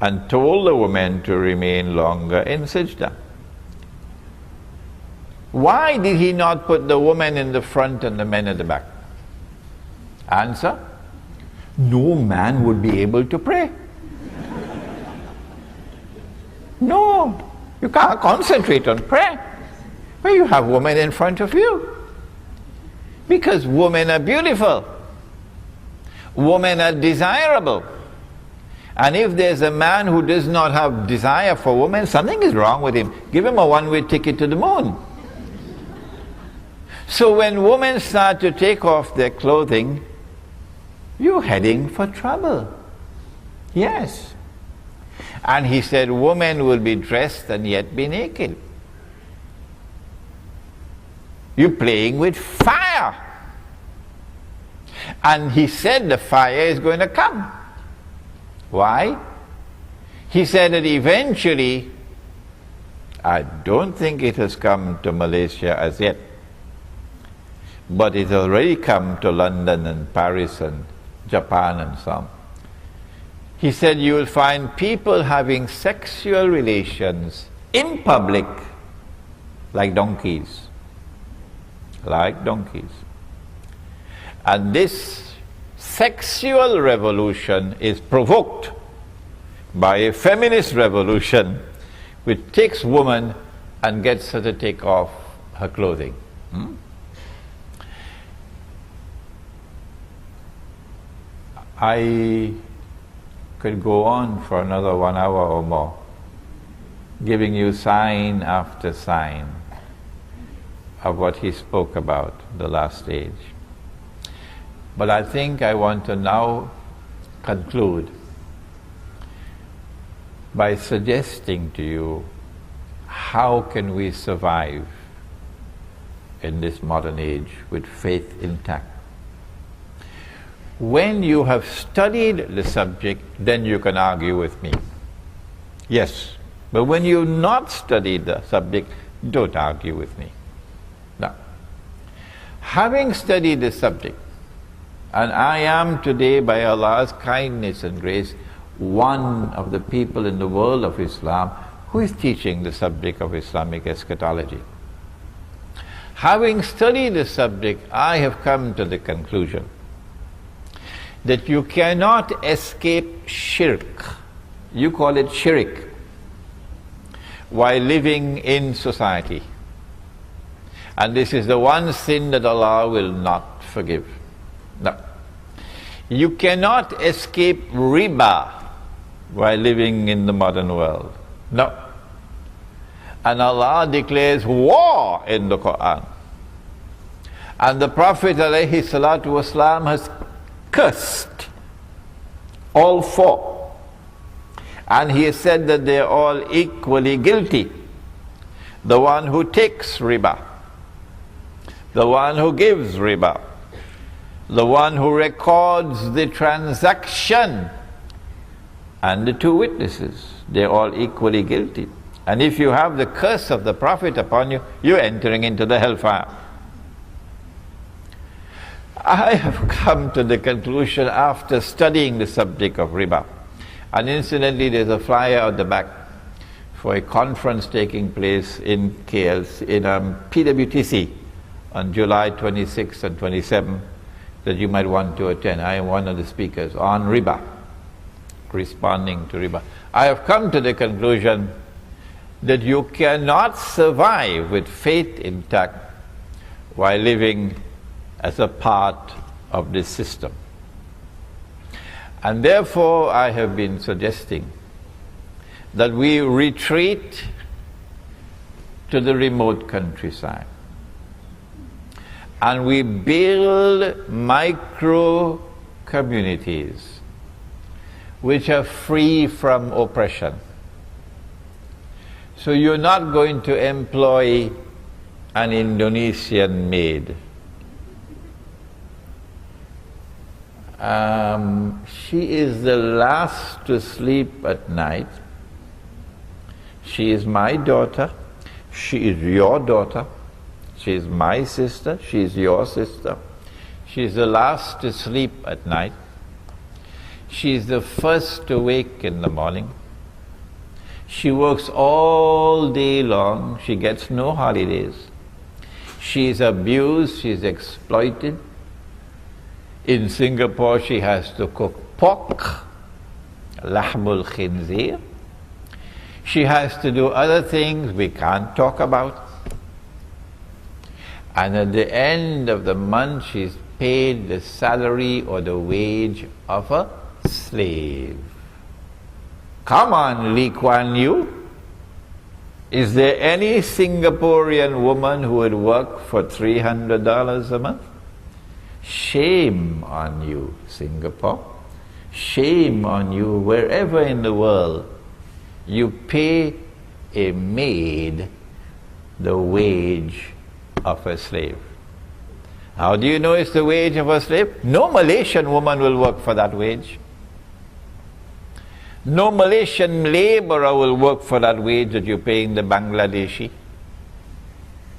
and told the women to remain longer in sajda. Why did he not put the women in the front and the men at the back? Answer: no man would be able to pray. No, you can't concentrate on prayer when you have women in front of you. Because women are beautiful. Women are desirable. And if there's a man who does not have desire for women, something is wrong with him. Give him a one-way ticket to the moon. So when women start to take off their clothing, you're heading for trouble. Yes. And he said women will be dressed and yet be naked. You're playing with fire. And he said the fire is going to come. Why? He said that eventually, I don't think it has come to Malaysia as yet, but it has already come to London and Paris and Japan and so on. He said you will find people having sexual relations in public like donkeys. Like donkeys. And this sexual revolution is provoked by a feminist revolution which takes woman and gets her to take off her clothing. I could go on for another 1 hour or more, giving you sign after sign of what he spoke about, the last age. But I think I want to now conclude by suggesting to you, how can we survive in this modern age with faith intact? When you have studied the subject, then you can argue with me. Yes, but when you've not studied the subject, don't argue with me. Now, having studied the subject, and I am today, by Allah's kindness and grace, one of the people in the world of Islam who is teaching the subject of Islamic eschatology. Having studied the subject, I have come to the conclusion that you cannot escape shirk, you call it shirk, while living in society. And this is the one sin that Allah will not forgive. No. You cannot escape riba while living in the modern world. No. And Allah declares war in the Quran. And the Prophet ﷺ has cursed all four. And he has said that they are all equally guilty. The one who takes riba, the one who gives riba, the one who records the transaction, and the two witnesses, they're all equally guilty. And if you have the curse of the Prophet upon you, you're entering into the hellfire. I have come to the conclusion after studying the subject of riba, and incidentally there's a flyer at the back for a conference taking place in KL, in PWTC on July 26th and 27th that you might want to attend. I am one of the speakers on riba, responding to riba. I have come to the conclusion that you cannot survive with faith intact while living as a part of this system. And therefore I have been suggesting that we retreat to the remote countryside and we build micro communities which are free from oppression. So you're not going to employ an Indonesian maid. She is the last to sleep at night. She is my daughter. She is your daughter. She is my sister. She is your sister. She is the last to sleep at night. She is the first to wake in the morning. She works all day long. She gets no holidays. She is abused. She is exploited. In Singapore, she has to cook pork, lahmul khinzir. She has to do other things we can't talk about. And at the end of the month, she's paid the salary or the wage of a slave. Come on, Lee Kuan Yew. Is there any Singaporean woman who would work for $300 a month? Shame on you, Singapore. Shame on you, wherever in the world you pay a maid the wage of a slave. How do you know it's the wage of a slave? No Malaysian woman will work for that wage. No Malaysian laborer will work for that wage that you're paying the Bangladeshi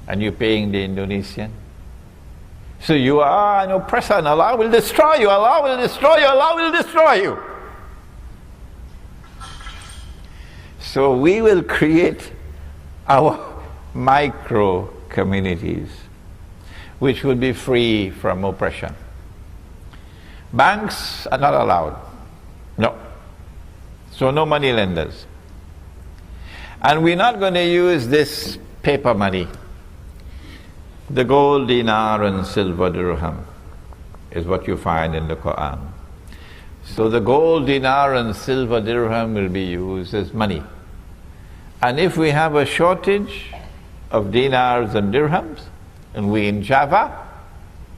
and you're paying the Indonesian. So you are an oppressor and Allah will destroy you, Allah will destroy you, Allah will destroy you. So we will create our micro communities which will be free from oppression. Banks are not allowed. No. So no money lenders. And we're not going to use this paper money. The gold dinar and silver dirham is what you find in the Quran. So the gold dinar and silver dirham will be used as money. And if we have a shortage of dinars and dirhams, and we in Java,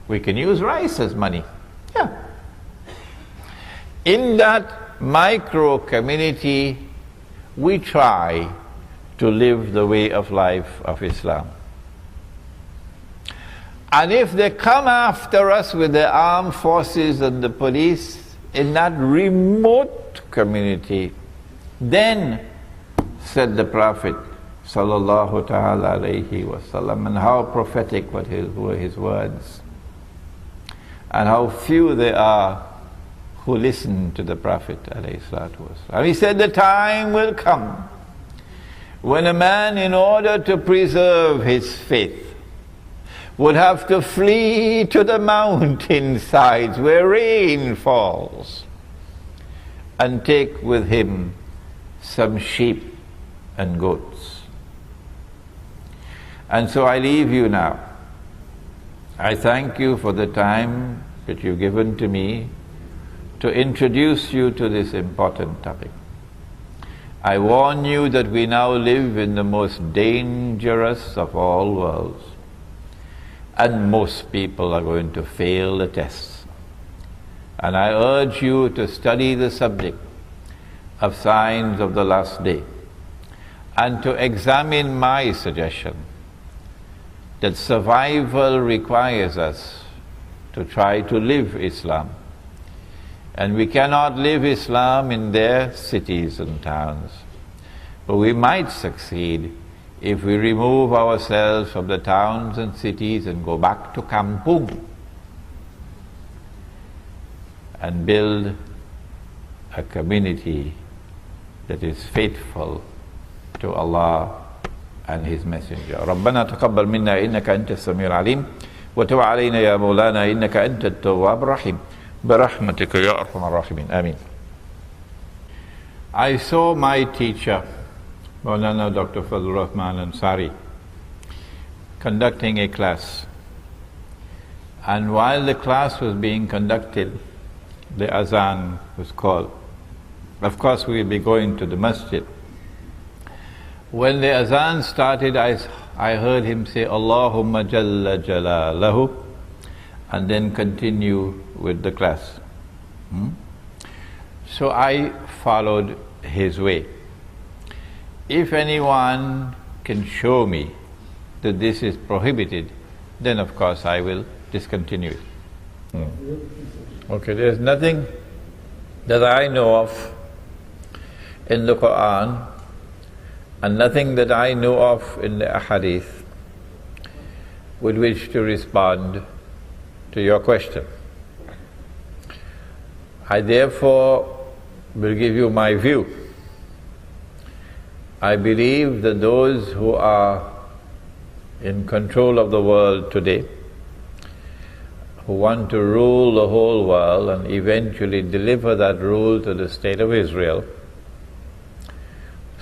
we can use rice as money. Yeah. In that micro community, we try to live the way of life of Islam. And if they come after us with the armed forces and the police in that remote community, then, said the Prophet sallallahu ta'ala alayhi wasallam, and how prophetic were his words, and how few there are who listen to the Prophet alayhi salatu wasallam. And he said, the time will come when a man, in order to preserve his faith, would have to flee to the mountainsides where rain falls and take with him some sheep and goats. And so I leave you now. I thank you for the time that you've given to me to introduce you to this important topic. I warn you that we now live in the most dangerous of all worlds, and most people are going to fail the tests. And I urge you to study the subject of signs of the last day, and to examine my suggestion that survival requires us to try to live Islam. And we cannot live Islam in their cities and towns, but we might succeed if we remove ourselves from the towns and cities and go back to kampung and build a community that is faithful to Allah and His Messenger. ربنا تقبل منا إنك أنت السميع العليم وتب علينا يا مولانا إنك أنت التواب الرحيم برحمتك يا أرحم الراحمين آمين. I saw my teacher, Maulana Dr. Fazlur Rahman Ansari, conducting a class. And while the class was being conducted, the azan was called. Of course, we will be going to the masjid. When the azan started, I heard him say, Allahumma Jalla Jalalahu, and then continue with the class. So I followed his way. If anyone can show me that this is prohibited, then of course I will discontinue it. Okay, there's nothing that I know of in the Quran and nothing that I know of in the Ahadith with which to respond to your question. I therefore will give you my view. I believe that those who are in control of the world today, who want to rule the whole world and eventually deliver that rule to the state of Israel,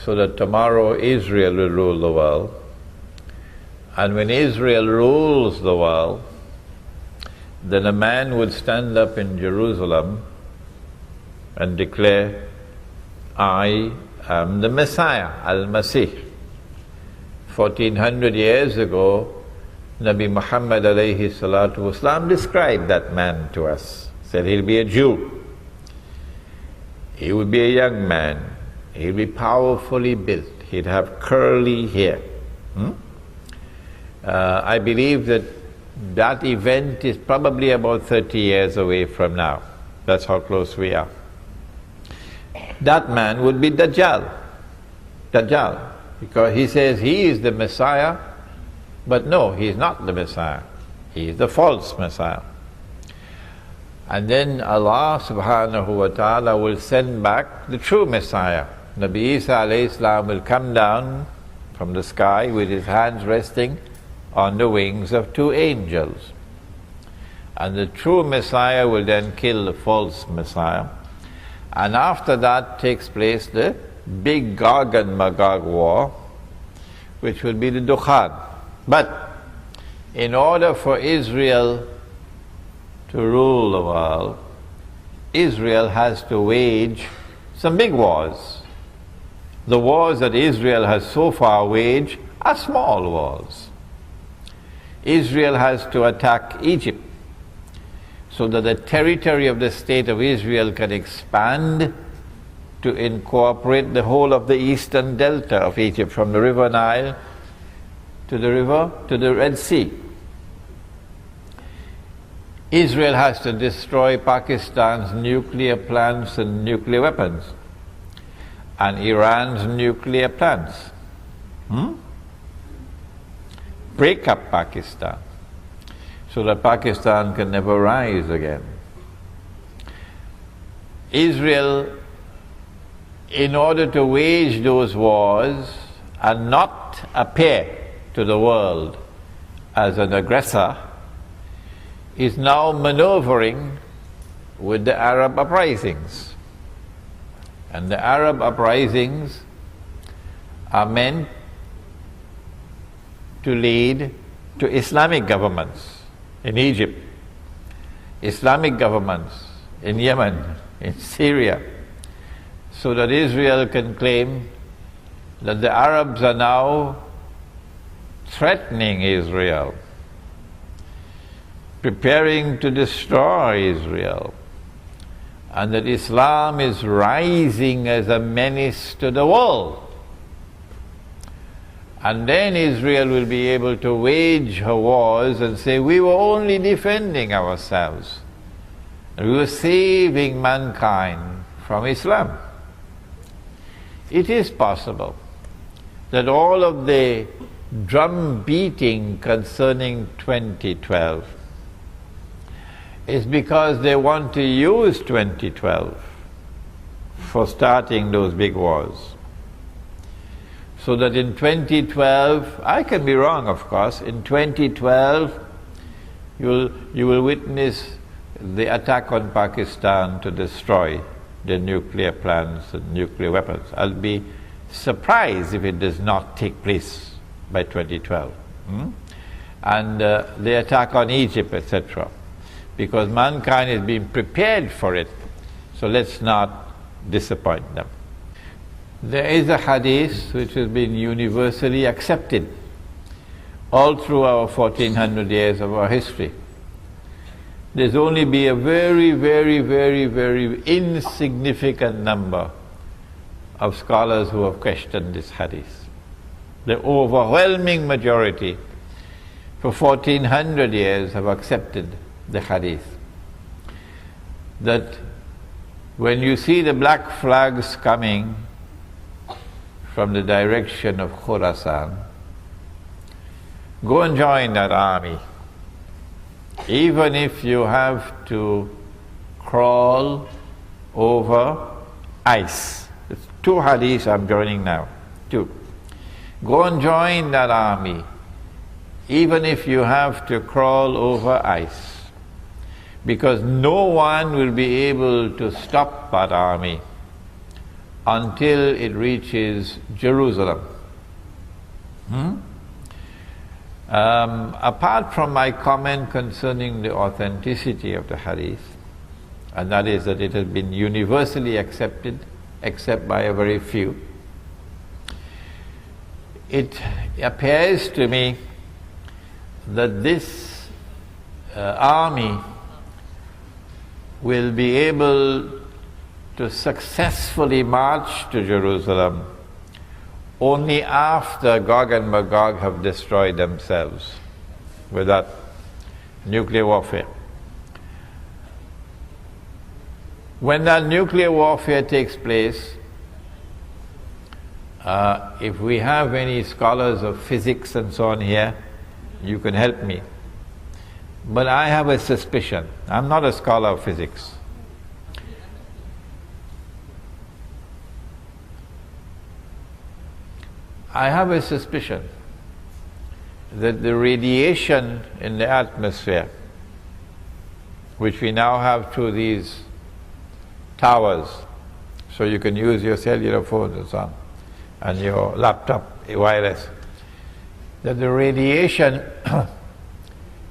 so that tomorrow Israel will rule the world. And when Israel rules the world, then a man would stand up in Jerusalem and declare, I am the Messiah, Al-Masih. 1400 years ago, Nabi Muhammad alayhi salatu wasalam described that man to us. Said he'll be a Jew. He would be a young man. He'll be powerfully built. He'd have curly hair. I believe that that event is probably about 30 years away from now. That's how close we are. That man would be Dajjal. Dajjal. Because he says he is the Messiah, but no, he is not the Messiah. He is the false Messiah. And then Allah subhanahu wa ta'ala will send back the true Messiah. Nabi Isa alayhi salam will come down from the sky with his hands resting on the wings of two angels. And the true Messiah will then kill the false Messiah. And after that takes place the big Gog and Magog war, which will be the Dukhan. But in order for Israel to rule the world, Israel has to wage some big wars. The wars that Israel has so far waged are small wars. Israel has to attack Egypt so that the territory of the state of Israel can expand to incorporate the whole of the eastern delta of Egypt, from the river Nile to the Red Sea. Israel has to destroy Pakistan's nuclear plants and nuclear weapons, and Iran's nuclear plants. Break up Pakistan so that Pakistan can never rise again. Israel, in order to wage those wars and not appear to the world as an aggressor, is now maneuvering with the Arab uprisings. And the Arab uprisings are meant to lead to Islamic governments in Egypt, Islamic governments in Yemen, in Syria, so that Israel can claim that the Arabs are now threatening Israel, preparing to destroy Israel, and that Islam is rising as a menace to the world. And then Israel will be able to wage her wars and say, we were only defending ourselves. We were saving mankind from Islam. It is possible that all of the drum beating concerning 2012 is because they want to use 2012 for starting those big wars. So that in 2012, I can be wrong of course, in 2012 you will witness the attack on Pakistan to destroy the nuclear plants and nuclear weapons. I'll be surprised if it does not take place by 2012. And the attack on Egypt, etc. Because mankind is being prepared for it, so let's not disappoint them. There is a hadith which has been universally accepted all through our 1400 years of our history. There's only been a very, very, very, very insignificant number of scholars who have questioned this hadith. The overwhelming majority for 1400 years have accepted the hadith. That when you see the black flags coming from the direction of Khurasan, go and join that army. Even if you have to crawl over ice. It's 2 hadiths I'm joining now. 2. Go and join that army, even if you have to crawl over ice. Because no one will be able to stop that army until it reaches Jerusalem. Apart from my comment concerning the authenticity of the hadith, and that is that it has been universally accepted except by a very few, it appears to me that this army will be able to successfully march to Jerusalem only after Gog and Magog have destroyed themselves with that nuclear warfare. When that nuclear warfare takes place, if we have any scholars of physics and so on here, you can help me. But I have a suspicion. I'm not a scholar of physics. I have a suspicion that the radiation in the atmosphere which we now have through these towers, so you can use your cellular phones and so on, and your laptop wireless, that the radiation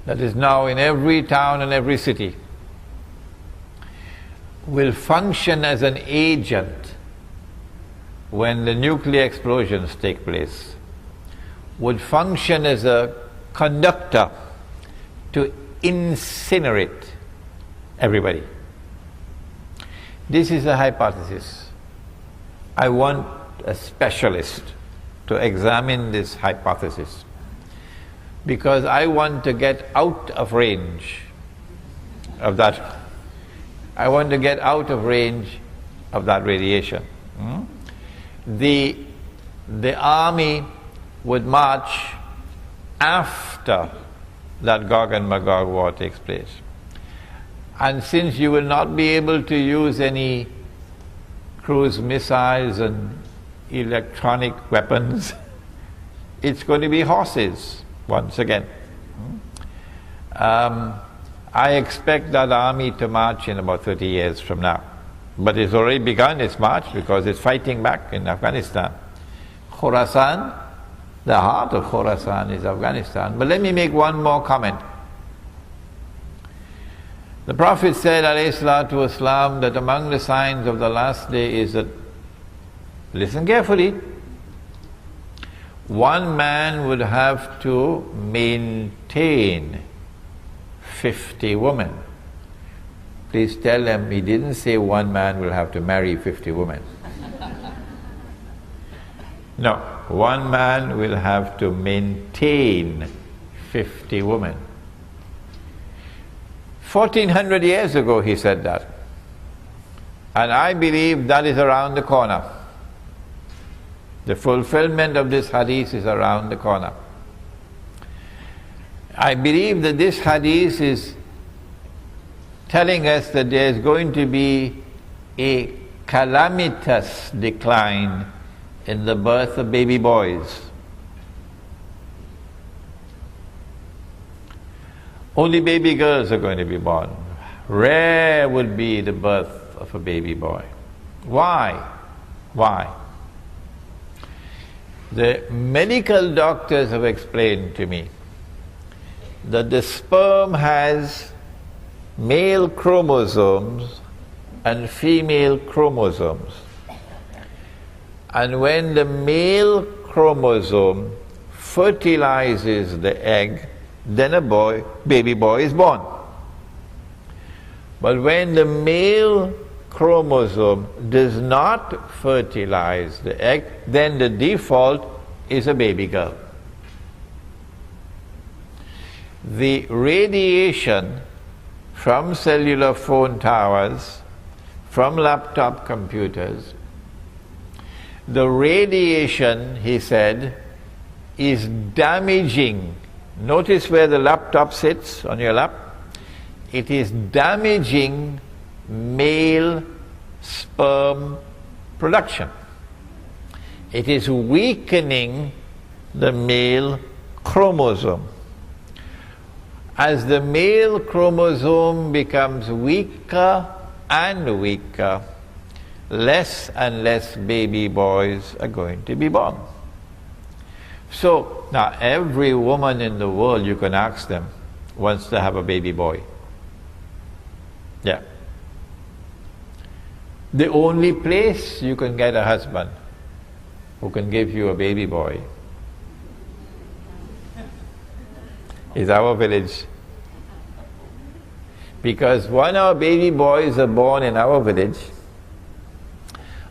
that is now in every town and every city will function as an agent when the nuclear explosions take place, would function as a conductor to incinerate everybody. This is a hypothesis. I want a specialist to examine this hypothesis, because I want to get out of range of that. I want to get out of range of that radiation. The army would march after that Gog and Magog war takes place. And since you will not be able to use any cruise missiles and electronic weapons, it's going to be horses once again. I expect that army to march in about 30 years from now. But it's already begun its march because it's fighting back in Afghanistan. Khorasan, the heart of Khorasan is Afghanistan. But let me make one more comment. The Prophet said, alayhi salatu wasalam, that among the signs of the last day is that, listen carefully, one man would have to maintain 50 women. Please tell them he didn't say one man will have to marry 50 women. No, one man will have to maintain 50 women. 1400 years ago he said that. And I believe that is around the corner. The fulfillment of this hadith is around the corner. I believe that this hadith is telling us that there is going to be a calamitous decline in the birth of baby boys. Only baby girls are going to be born. Rare would be the birth of a baby boy. Why? Why? The medical doctors have explained to me that the sperm has male chromosomes and female chromosomes. And when the male chromosome fertilizes the egg, then a baby boy is born. But when the male chromosome does not fertilize the egg, then the default is a baby girl. The radiation from cellular phone towers, from laptop computers, the radiation, he said, is damaging. Notice where the laptop sits on your lap. It is damaging male sperm production. It is weakening the male chromosome. As the male chromosome becomes weaker and weaker, less and less baby boys are going to be born. So, now every woman in the world, you can ask them, wants to have a baby boy. Yeah. The only place you can get a husband who can give you a baby boy is our village. Because when our baby boys are born in our village,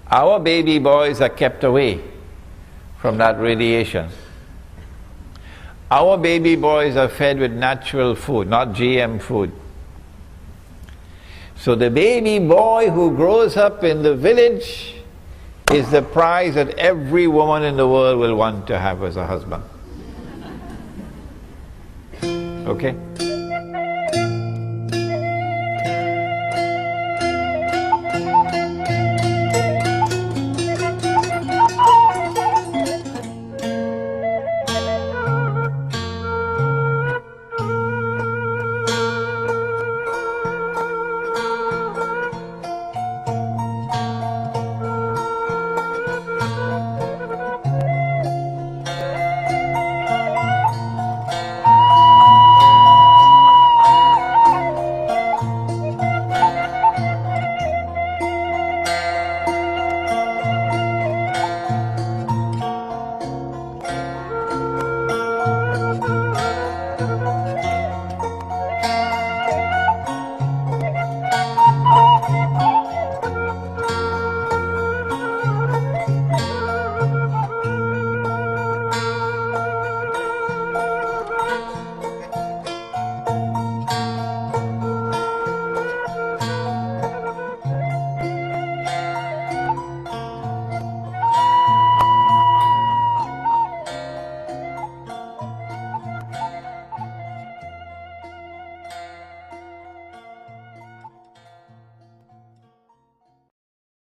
our baby boys are kept away from that radiation. Our baby boys are fed with natural food, not GM food. So the baby boy who grows up in the village is the prize that every woman in the world will want to have as a husband. Okay?